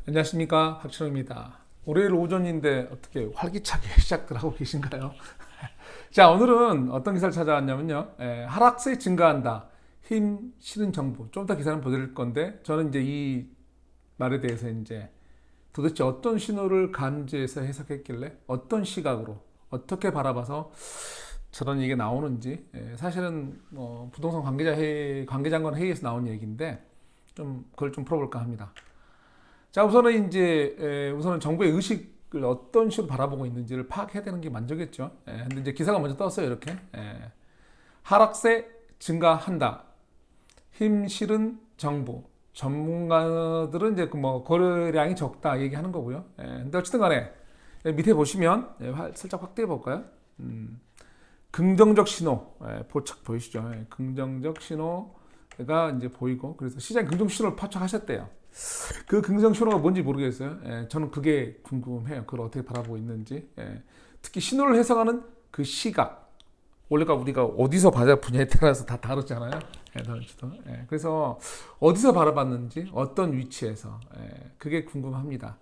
안녕하십니까, 박철호입니다. 월요일 오전인데 어떻게 활기차게 시작들 하고 계신가요? 자, 오늘은 어떤 기사를 찾아왔냐면요. 하락세 증가한다. 힘 실은 정부. 좀 더 기사는 보여드릴 건데, 저는 이제 이 말에 대해서 이제 도대체 어떤 신호를 감지해서 해석했길래 어떤 시각으로 어떻게 바라봐서 저런 얘기가 나오는지, 사실은 부동산 관계장관 회의에서 나온 얘기인데 좀 그걸 좀 풀어볼까 합니다. 자, 우선은 우선은 정부의 의식을 어떤 식으로 바라보고 있는지를 파악해야 되는 게 먼저겠죠. 근데 이제 기사가 먼저 떴어요, 이렇게. 하락세 증가한다. 힘 실은 정부. 전문가들은 이제 그뭐 거래량이 적다 얘기하는 거고요. 근데 어쨌든 간에 밑에 보시면 살짝 확대해 볼까요? 긍정적 신호, 포착 보이시죠? 긍정적 신호가 이제 보이고, 그래서 시장 긍정 신호를 포착하셨대요. 그 긍정 신호가 뭔지 모르겠어요. 저는 그게 궁금해요. 그걸 어떻게 바라보고 있는지. 특히 신호를 해석하는 그 시각. 원래가 우리가 어디서 받아 분야에 따라서 다 다르잖아요. 그래서 어디서 바라봤는지, 어떤 위치에서. 그게 궁금합니다.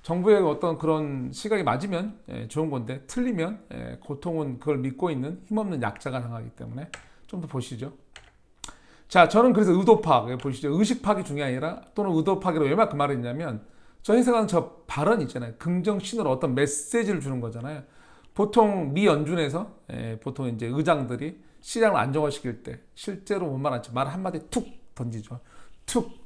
정부의 어떤 그런 시각이 맞으면 좋은 건데, 틀리면 고통은 그걸 믿고 있는 힘없는 약자가 당하기 때문에 좀 더 보시죠. 자, 저는 그래서 의도 파악, 보시죠. 의식 파악이 중요한 게 아니라, 또는 의도 파악이라고 왜 그 말을 했냐면, 저 해석하는 저 발언 있잖아요. 긍정 신호로 어떤 메시지를 주는 거잖아요. 보통 미 연준에서, 보통 이제 의장들이 시장을 안정화시킬 때, 실제로 못 말하지, 말 한마디 툭 던지죠. 툭,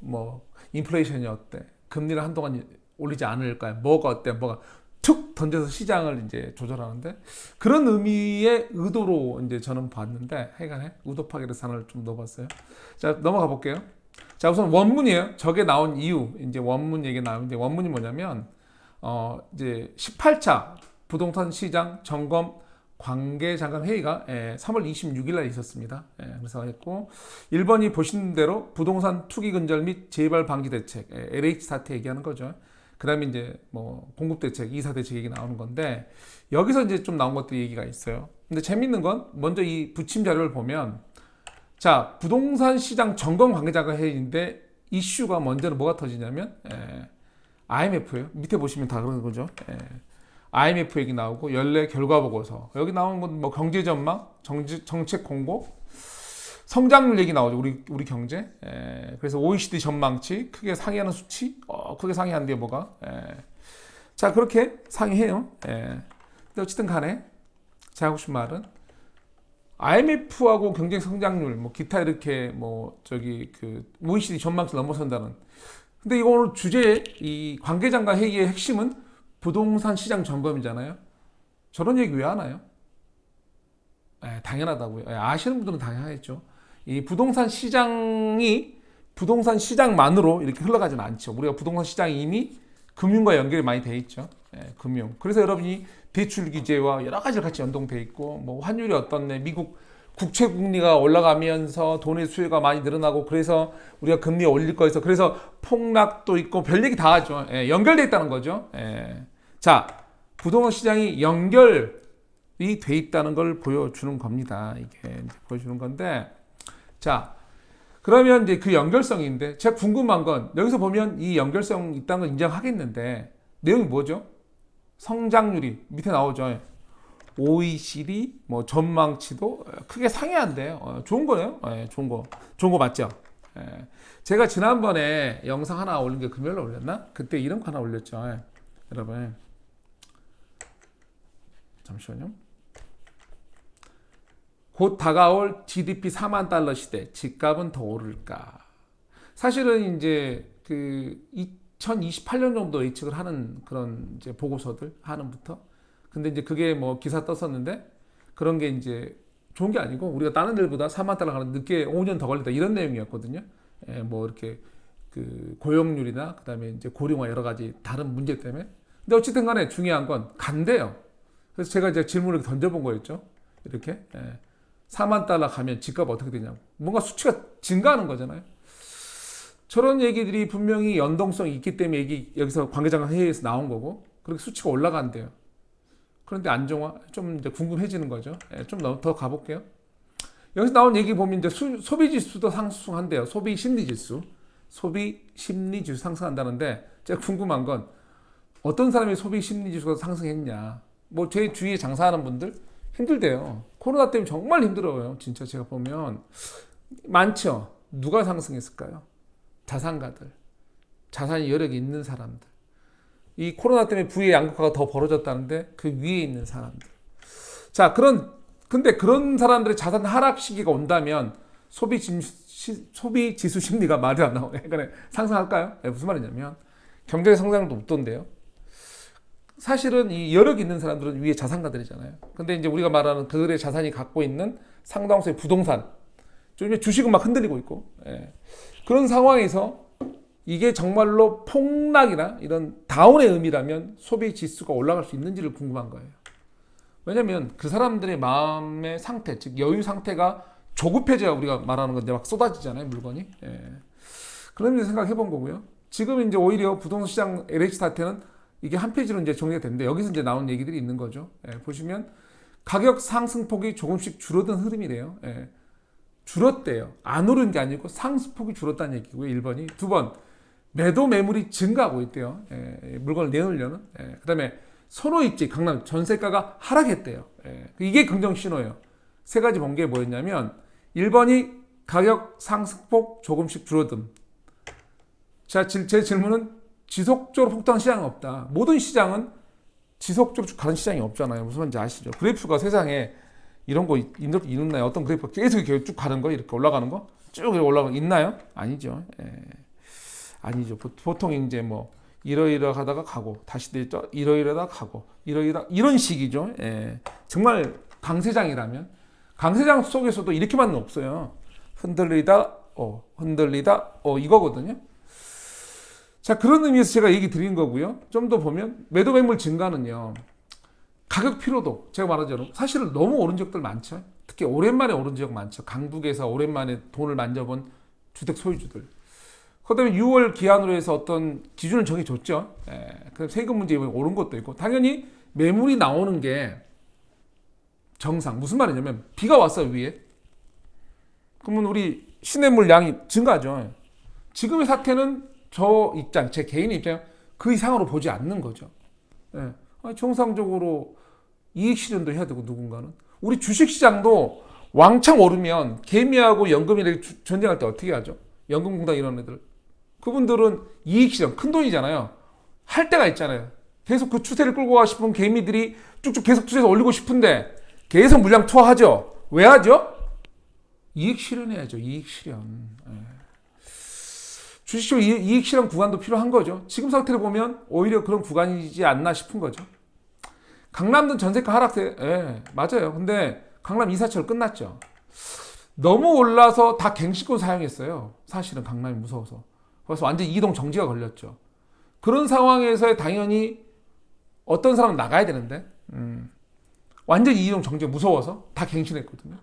인플레이션이 어때? 금리를 한동안 올리지 않을까요? 뭐가 어때? 뭐가 툭 던져서 시장을 이제 조절하는데, 그런 의미의 의도로 이제 저는 봤는데, 하여간에 의도 파괴의 산을 좀 넣어봤어요. 자, 넘어가 볼게요. 자, 우선 원문이에요. 저게 나온 이유, 이제 원문 얘기 나오는데, 원문이 뭐냐면, 이제 18차 부동산 시장 점검 관계장관 회의가 3월 26일 날 있었습니다. 그래서 했고, 1번이 보신 대로 부동산 투기 근절 및 재발 방지 대책, LH 사태 얘기하는 거죠. 그 다음에 이제 공급 대책, 이사 대책 얘기 나오는 건데, 여기서 이제 좀 나온 것들 얘기가 있어요. 근데 재밌는 건 먼저 이 부침 자료를 보면, 자, 부동산 시장 점검 관계자가 회의인데, 이슈가 먼저는 뭐가 터지냐면, IMF예요. 밑에 보시면 다 그런 거죠. IMF 얘기 나오고, 연례 결과 보고서. 여기 나온 건 뭐 경제 전망, 정책 공고, 성장률 얘기 나오죠. 우리 경제. 그래서 OECD 전망치 크게 상회하는 수치, 크게 상회하는데 뭐가. 자, 그렇게 상회해요. 근데 어쨌든 간에 제가 하고 싶은 말은 IMF하고 경제 성장률, 기타 이렇게 OECD 전망치 넘어선다는. 근데 이거 오늘 주제 이 관계장과 회의의 핵심은 부동산 시장 점검이잖아요. 저런 얘기 왜 하나요? 당연하다고요. 아시는 분들은 당연하겠죠. 이 부동산 시장만으로 이렇게 흘러가지는 않죠. 우리가 부동산 시장이 이미 금융과 연결이 많이 돼 있죠. 금융. 그래서 여러분이 대출 규제와 여러 가지를 같이 연동돼 있고, 환율이 어떻네, 미국 국채 금리가 올라가면서 돈의 수요가 많이 늘어나고, 그래서 우리가 금리 올릴 거에서 그래서 폭락도 있고 별 얘기 다 하죠. 연결돼 있다는 거죠. 자, 부동산 시장이 연결이 돼 있다는 걸 보여주는 겁니다. 이게 이제 보여주는 건데, 자, 그러면 이제 그 연결성인데, 제가 궁금한 건, 여기서 보면 이 연결성 있다는 걸 인정하겠는데, 내용이 뭐죠? 성장률이 밑에 나오죠. OECD 전망치도 크게 상회한대요. 좋은 거네요. 좋은 거 맞죠? 제가 지난번에 영상 하나 올린 게 금요일에 올렸나? 그때 이런 거 하나 올렸죠. 여러분, 잠시만요. 곧 다가올 GDP 4만 달러 시대, 집값은 더 오를까? 사실은 이제 그 2028년 정도 예측을 하는 그런 이제 보고서들 하는부터. 근데 이제 그게 기사 떴었는데, 그런 게 이제 좋은 게 아니고, 우리가 다른 데보다 4만 달러 가는 늦게 5년 더 걸린다 이런 내용이었거든요. 이렇게 그 고용률이나 그다음에 이제 고령화 여러 가지 다른 문제 때문에. 근데 어쨌든 간에 중요한 건 간대요. 그래서 제가 이제 질문을 던져본 거였죠. 이렇게. 4만 달러 가면 집값 어떻게 되냐고. 뭔가 수치가 증가하는 거잖아요. 저런 얘기들이 분명히 연동성이 있기 때문에 여기서 관계장관 회의에서 나온 거고, 그렇게 수치가 올라간대요. 그런데 안정화 좀 이제 궁금해지는 거죠. 좀 더 가볼게요. 여기서 나온 얘기 보면 이제 소비 지수도 상승한대요. 소비 심리 지수. 소비 심리 지수 상승한다는데 제가 궁금한 건 어떤 사람이 소비 심리 지수가 상승했냐. 뭐 제 주위에 장사하는 분들 힘들대요. 코로나 때문에 정말 힘들어요. 진짜 제가 보면 많죠. 누가 상승했을까요? 자산가들, 자산이 여력이 있는 사람들. 이 코로나 때문에 부의 양극화가 더 벌어졌다는데 그 위에 있는 사람들. 자, 근데 그런 사람들의 자산 하락 시기가 온다면 소비 지수 심리가 말이 안 나오네. 그러니까 상승할까요? 네, 무슨 말이냐면 경제 성장도 없던데요. 사실은 이 여력 있는 사람들은 위에 자산가들이잖아요. 근데 이제 우리가 말하는 그들의 자산이 갖고 있는 상당수의 부동산, 좀 주식은 막 흔들리고 있고, 예. 그런 상황에서 이게 정말로 폭락이나 이런 다운의 의미라면 소비 지수가 올라갈 수 있는지를 궁금한 거예요. 왜냐면 그 사람들의 마음의 상태, 즉 여유 상태가 조급해져야 우리가 말하는 건데 막 쏟아지잖아요, 물건이. 예. 그런 의미에서 생각해 본 거고요. 지금 이제 오히려 부동산 시장 LH 사태는 이게 한 페이지로 이제 정리가 됐는데 여기서 이제 나온 얘기들이 있는 거죠. 예, 보시면 가격 상승폭이 조금씩 줄어든 흐름이래요. 예, 줄었대요. 안 오른 게 아니고 상승폭이 줄었다는 얘기고요. 1번이. 2번, 매도 매물이 증가하고 있대요. 예, 물건을 내놓으려는. 예, 그 다음에 선호입지, 강남 전세가가 하락했대요. 예, 이게 긍정 신호예요. 세 가지 본 게 뭐였냐면 1번이 가격 상승폭 조금씩 줄어듦. 자, 제 질문은 지속적으로 폭등한 시장은 없다. 모든 시장은 지속적으로 쭉 가는 시장이 없잖아요. 무슨 말인지 아시죠? 그래프가 세상에 이런 거 있나요? 어떤 그래프가 계속 이렇게 쭉 가는 거, 이렇게 올라가는 거? 쭉 올라가는 거 있나요? 아니죠. 예. 아니죠. 보통 이제 뭐 이러이러하다가 가고 다시 내죠. 이러이러다가 가고 이런 식이죠. 예. 정말 강세장이라면 강세장 속에서도 이렇게만은 없어요. 흔들리다 이거거든요. 자, 그런 의미에서 제가 얘기 드린 거고요. 좀 더 보면 매도 매물 증가는요. 가격 피로도 제가 말하자면 사실은 너무 오른 지역들 많죠. 특히 오랜만에 오른 지역 많죠. 강북에서 오랜만에 돈을 만져본 주택 소유주들. 그다음에 6월 기한으로 해서 어떤 기준을 정해줬죠. 그 세금 문제 오른 것도 있고 당연히 매물이 나오는 게 정상. 무슨 말이냐면 비가 왔어요 위에. 그러면 우리 시냇물 양이 증가하죠. 지금의 사태는 저 입장, 제 개인의 입장 그 이상으로 보지 않는 거죠. 예. 정상적으로 이익 실현도 해야 되고 누군가는 우리 주식시장도 왕창 오르면 개미하고 연금이랑 전쟁할 때 어떻게 하죠? 연금공단 이런 애들 그분들은 이익 실현 큰 돈이잖아요. 할 때가 있잖아요. 계속 그 추세를 끌고 가고 싶은 개미들이 쭉쭉 계속 투자해서 올리고 싶은데 계속 물량 투하하죠. 왜 하죠? 이익 실현해야죠. 이익 실현. 예. 주식시장 이익 실현 구간도 필요한 거죠. 지금 상태를 보면 오히려 그런 구간이지 않나 싶은 거죠. 강남도 전세가 하락세, 예, 맞아요. 근데 강남 이사철 끝났죠. 너무 올라서 다 갱신권 사용했어요. 사실은 강남이 무서워서. 그래서 완전 이동 정지가 걸렸죠. 그런 상황에서 당연히 어떤 사람은 나가야 되는데, 완전 이동 정지가 무서워서 다 갱신했거든요.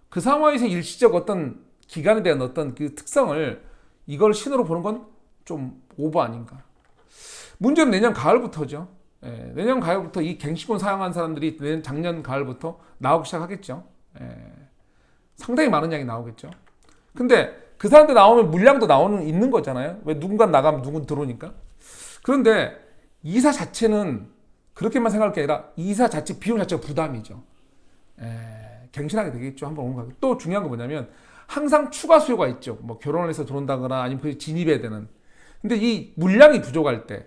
그 상황에서 일시적 어떤 기간에 대한 어떤 그 특성을 이걸 신호로 보는 건 좀 오버 아닌가. 문제는 내년 가을부터죠. 예, 내년 가을부터 이 갱신권 사용한 사람들이 내년 작년 가을부터 나오기 시작하겠죠. 예, 상당히 많은 양이 나오겠죠. 근데 그 사람들 나오면 물량도 있는 거잖아요. 왜 누군가 나가면 누군 들어오니까. 그런데 이사 자체는 그렇게만 생각할 게 아니라 이사 자체 비용 자체가 부담이죠. 예, 갱신하게 되겠죠. 한번 오는 거. 또 중요한 건 뭐냐면 항상 추가 수요가 있죠. 뭐 결혼을 해서 들어온다거나 아니면 그 진입해야 되는. 근데 이 물량이 부족할 때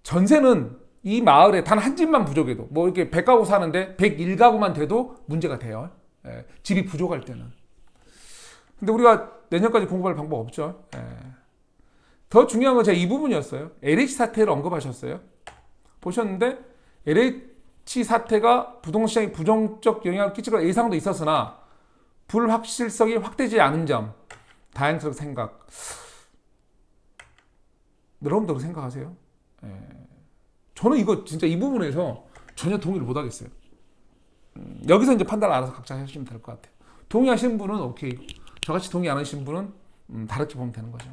전세는 이 마을에 단 한 집만 부족해도 뭐 이렇게 100가구 사는데 101가구만 돼도 문제가 돼요. 예, 집이 부족할 때는. 근데 우리가 내년까지 공부할 방법 없죠. 예. 더 중요한 건 제가 이 부분이었어요. LH 사태를 언급하셨어요. 보셨는데 LH 사태가 부동산시장에 부정적 영향을 끼칠 거라 예상도 있었으나 불확실성이 확대되지 않은 점, 다양스럽게 생각. 여러분도 그렇게 생각하세요? 예. 저는 이거 진짜 이 부분에서 전혀 동의를 못 하겠어요. 여기서 이제 판단을 알아서 각자 하시면 될 것 같아요. 동의하시는 분은 오케이. 저같이 동의 안 하시는 분은 다르게 보면 되는 거죠.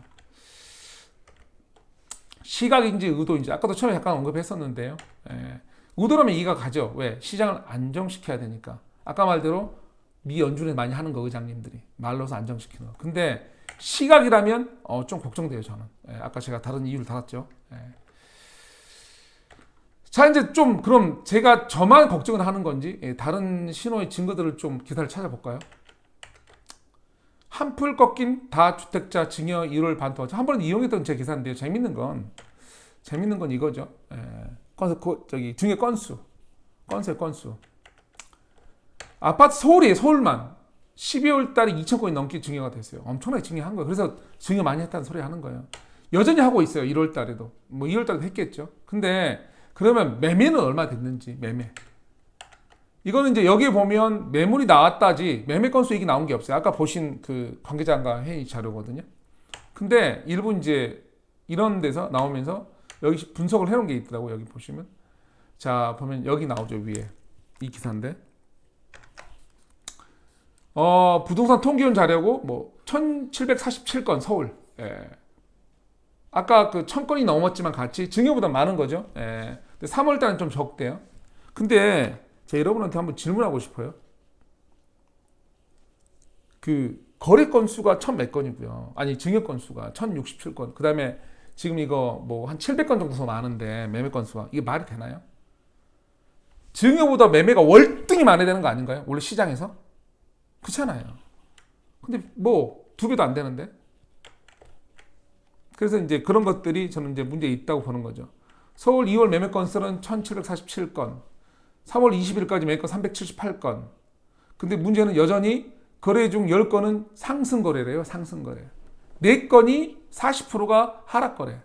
시각인지 의도인지 아까도 처음에 약간 언급했었는데요. 예. 의도라면 이해가 가죠. 왜? 시장을 안정시켜야 되니까. 아까 말대로 미 연준에 많이 하는 거, 의장님들이 말로서 안정시키는 거. 근데 시각이라면 좀 걱정돼요, 저는. 아까 제가 다른 이유를 달았죠. 자, 이제 좀 그럼 제가 저만 걱정을 하는 건지 다른 신호의 증거들을 좀 기사를 찾아볼까요? 한풀 꺾인 다주택자 증여 1월 반토. 한 번에 이용했던 제 기사인데요. 재밌는 건 이거죠. 증여 건수의 건수. 아파트 서울만 12월 달에 2천 건이 넘게 증여가 됐어요. 엄청나게 증여한 거예요. 그래서 증여 많이 했다는 소리 하는 거예요. 여전히 하고 있어요. 1월 달에도. 뭐 2월 달에도 했겠죠. 근데 그러면 매매는 얼마 됐는지, 매매. 이거는 이제 여기에 보면 매물이 나왔다지 매매 건수 얘기 나온 게 없어요. 아까 보신 그 관계자가 회의 자료거든요. 근데 일부 이제 이런 데서 나오면서 여기 분석을 해놓은 게 있더라고요. 여기 보시면. 자, 보면 여기 나오죠. 위에. 이 기사인데. 부동산 통계원 자료고, 1747건 서울. 아까 그 1000건이 넘었지만 같이 증여보다 많은 거죠. 근데 3월 달은 좀 적대요. 근데 제가 여러분한테 한번 질문하고 싶어요. 그 거래 건수가 1000몇 건이고요. 아니, 증여 건수가 1067건. 그 다음에 지금 이거 한 700건 정도 더 많은데 매매 건수가 이게 말이 되나요? 증여보다 매매가 월등히 많아야 되는 거 아닌가요? 원래 시장에서? 그렇잖아요. 근데 2배도 안 되는데? 그래서 이제 그런 것들이 저는 이제 문제 있다고 보는 거죠. 서울 2월 매매 건수는 1747건. 3월 20일까지 매매 건 378건. 근데 문제는 여전히 거래 중 10건은 상승 거래래요. 상승 거래. 4건이 40%가 하락 거래.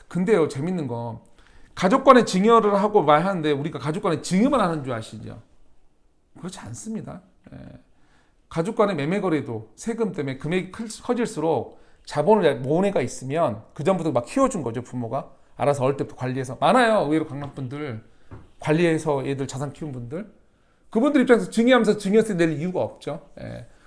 근데요, 재밌는 거. 가족 간에 증여를 하고 말 하는데 우리가 가족 간에 증여만 하는 줄 아시죠? 그렇지 않습니다. 가족 간의 매매 거래도 세금 때문에 금액이 커질수록 자본을 모은 애가 있으면 그 전부터 막 키워준 거죠. 부모가 알아서 어릴 때부터 관리해서. 많아요. 의외로 강남분들 관리해서 애들 자산 키운 분들. 그분들 입장에서 증여하면서 증여세 낼 이유가 없죠.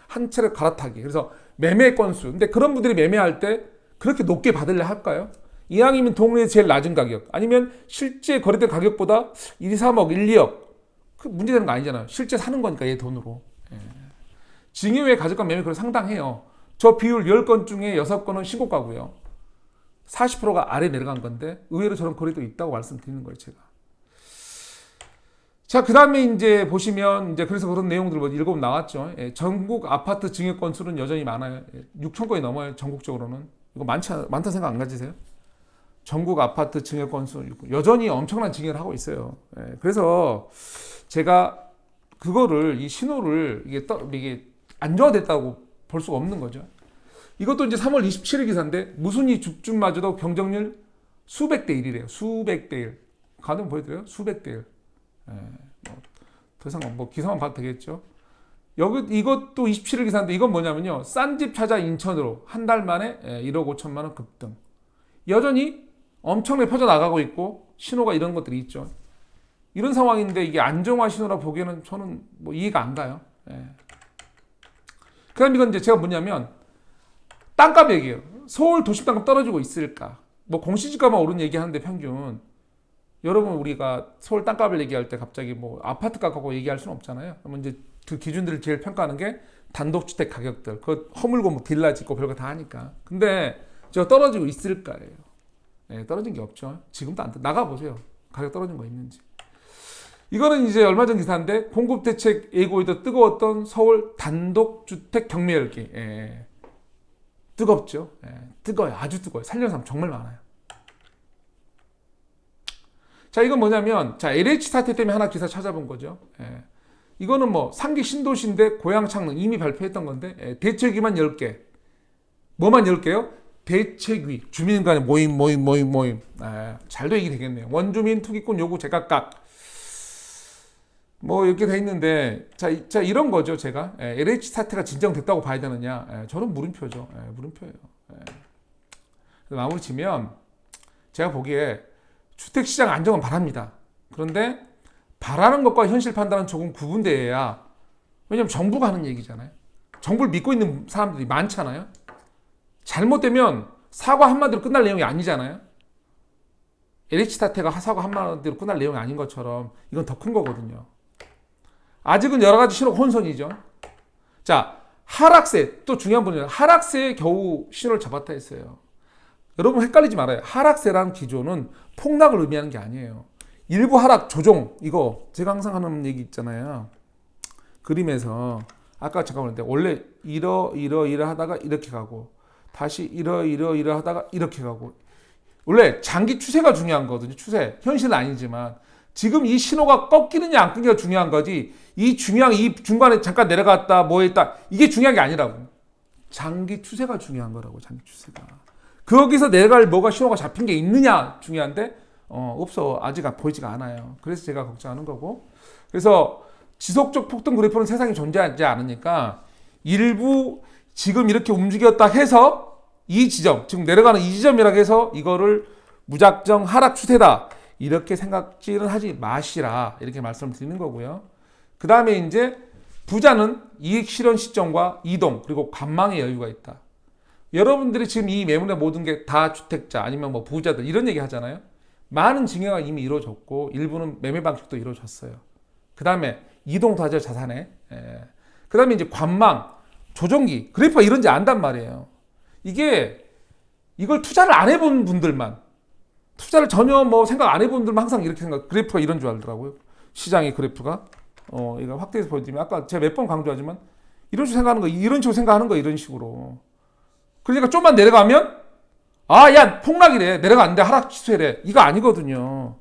한 차례 갈아타기. 그래서 매매 건수. 근데 그런 분들이 매매할 때 그렇게 높게 받으려 할까요? 이왕이면 동네에서 제일 낮은 가격. 아니면 실제 거래된 가격보다 1, 2, 3억, 1, 2억. 그 문제되는 거 아니잖아요. 실제 사는 거니까 얘 돈으로. 증여의 가족간 매매 거래 상당해요. 저 비율 10건 중에 6건은 신고가고요. 40%가 아래 내려간 건데 의외로 저런 거래도 있다고 말씀드리는 거예요, 제가. 자, 그 다음에 이제 보시면 이제 그래서 그런 내용들 읽어보면 나왔죠. 전국 아파트 증여 건수는 여전히 많아요. 6천 건이 넘어요, 전국적으로는. 이거 많다 생각 안 가지세요? 전국 아파트 증여 건수 여전히 엄청난 증여를 하고 있어요. 그래서 제가 그거를 이 신호를 이게 안정화됐다고 볼 수가 없는 거죠. 이것도 이제 3월 27일 기사인데 무슨 이 줍줍마저도 경쟁률 수백 대 1이래요. 수백 대 1. 가능 보여드려요? 수백 대 1. 더 이상 기사만 봐도 되겠죠. 이것도 27일 기사인데 이건 뭐냐면요. 싼 집 찾아 인천으로 한 달 만에 1억 5천만 원 급등. 여전히 엄청나게 퍼져나가고 있고 신호가 이런 것들이 있죠. 이런 상황인데 이게 안정화 신호라 보기에는 저는 이해가 안 가요. 그 다음 이건 이제 제가 뭐냐면 땅값 얘기예요. 서울 도심 땅값 떨어지고 있을까? 공시지가만 오른 얘기하는데 평균. 여러분 우리가 서울 땅값을 얘기할 때 갑자기 아파트 값하고 얘기할 수는 없잖아요. 그러면 이제 그 기준들을 제일 평가하는 게 단독주택 가격들. 그 허물고 빌라 짓고 별거 다 하니까. 근데 저 떨어지고 있을까예요. 떨어진 게 없죠. 지금도 안 나가보세요. 가격 떨어진 거 있는지. 이거는 이제 얼마 전 기사인데 공급 대책 예고에도 뜨거웠던 서울 단독주택 경매 열기. 뜨겁죠. 뜨거워요. 아주 뜨거워요. 살려는 사람 정말 많아요. 자, 이건 뭐냐면 LH 사태 때문에 하나 기사 찾아본 거죠. 이거는 상기 신도시인데 고양 창릉 이미 발표했던 건데 대책위만 10개. 뭐만 10개요? 대책위. 주민 간의 모임. 잘도 얘기 되겠네요. 원주민 투기권 요구 제각각. 이렇게 돼 있는데 자 이런 거죠. 제가 LH 사태가 진정됐다고 봐야 되느냐? 저는 물음표죠. 물음표예요. 마무리 치면 제가 보기에 주택시장 안정은 바랍니다. 그런데 바라는 것과 현실 판단은 조금 구분되어야. 왜냐하면 정부가 하는 얘기잖아요. 정부를 믿고 있는 사람들이 많잖아요. 잘못되면 사과 한마디로 끝날 내용이 아니잖아요. LH 사태가 사과 한마디로 끝날 내용이 아닌 것처럼 이건 더 큰 거거든요. 아직은 여러 가지 신호 혼선이죠. 자, 하락세 또 중요한 분이에요. 하락세에 겨우 신호를 잡았다 했어요. 여러분 헷갈리지 말아요. 하락세라는 기조는 폭락을 의미하는 게 아니에요. 일부 하락 조정 이거 제가 항상 하는 얘기 있잖아요. 그림에서 아까 잠깐 말했는데 원래 이러 하다가 이렇게 가고 다시 이러 하다가 이렇게 가고 원래 장기 추세가 중요한 거거든요. 추세 현실은 아니지만 지금 이 신호가 꺾이느냐 안 꺾이느냐가 중요한 거지. 이 중간에 잠깐 내려갔다 뭐 했다 이게 중요한 게 아니라고. 장기 추세가 중요한 거라고. 장기 추세가. 거기서 내려갈 뭐가 신호가 잡힌 게 있느냐 중요한데 없어. 아직 보이지가 않아요. 그래서 제가 걱정하는 거고. 그래서 지속적 폭등 그래프는 세상에 존재하지 않으니까 일부 지금 이렇게 움직였다 해서 이 지점, 지금 내려가는 이 지점이라고 해서 이거를 무작정 하락 추세다 이렇게 생각지는 하지 마시라 이렇게 말씀을 드리는 거고요. 그 다음에 이제 부자는 이익 실현 시점과 이동 그리고 관망의 여유가 있다. 여러분들이 지금 이 매물의 모든 게 다 주택자 아니면 뭐 부자들 이런 얘기 하잖아요. 많은 증여가 이미 이루어졌고 일부는 매매 방식도 이루어졌어요. 그 다음에 이동도 하죠 자산에. 그 다음에 이제 관망, 조정기 그래프가 이런지 안단 말이에요. 이걸 투자를 안 해본 분들만 투자를 전혀 뭐 생각 안 해본 분들만 항상 이렇게 생각 그래프가 이런 줄 알더라고요. 시장의 그래프가 이거 확대해서 보여드리면 아까 제가 몇 번 강조하지만 이런 식으로 생각하는 거 이런 식으로 생각하는 거 이런 식으로. 그러니까 좀만 내려가면 야 폭락이래 내려가는데 하락 추세래 이거 아니거든요.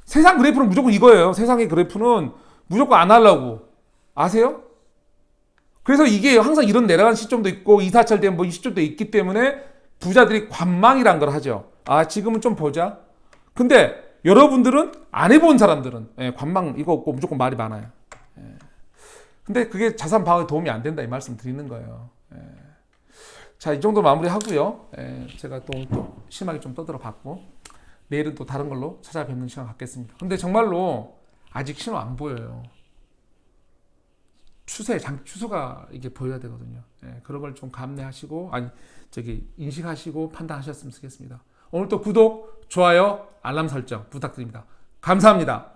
세상 그래프는 무조건 이거예요. 세상의 그래프는 무조건 안 하려고 아세요? 그래서 이게 항상 이런 내려가는 시점도 있고 이사철 되면 뭐 이 시점도 있기 때문에 부자들이 관망이란 걸 하죠. 지금은 좀 보자. 근데 여러분들은 안 해본 사람들은 관망 이거 없고 무조건 말이 많아요. 근데 그게 자산 방어에 도움이 안 된다 이 말씀 드리는 거예요. 자, 이 정도 마무리하고요. 제가 또 오늘 또 심하게 좀 떠들어 봤고 내일은 또 다른 걸로 찾아뵙는 시간 갖겠습니다. 근데 정말로 아직 신호 안 보여요. 장기 추세가 이게 보여야 되거든요. 그런 걸 좀 감내하시고 인식하시고 판단하셨으면 좋겠습니다. 오늘 또 구독, 좋아요, 알람 설정 부탁드립니다. 감사합니다.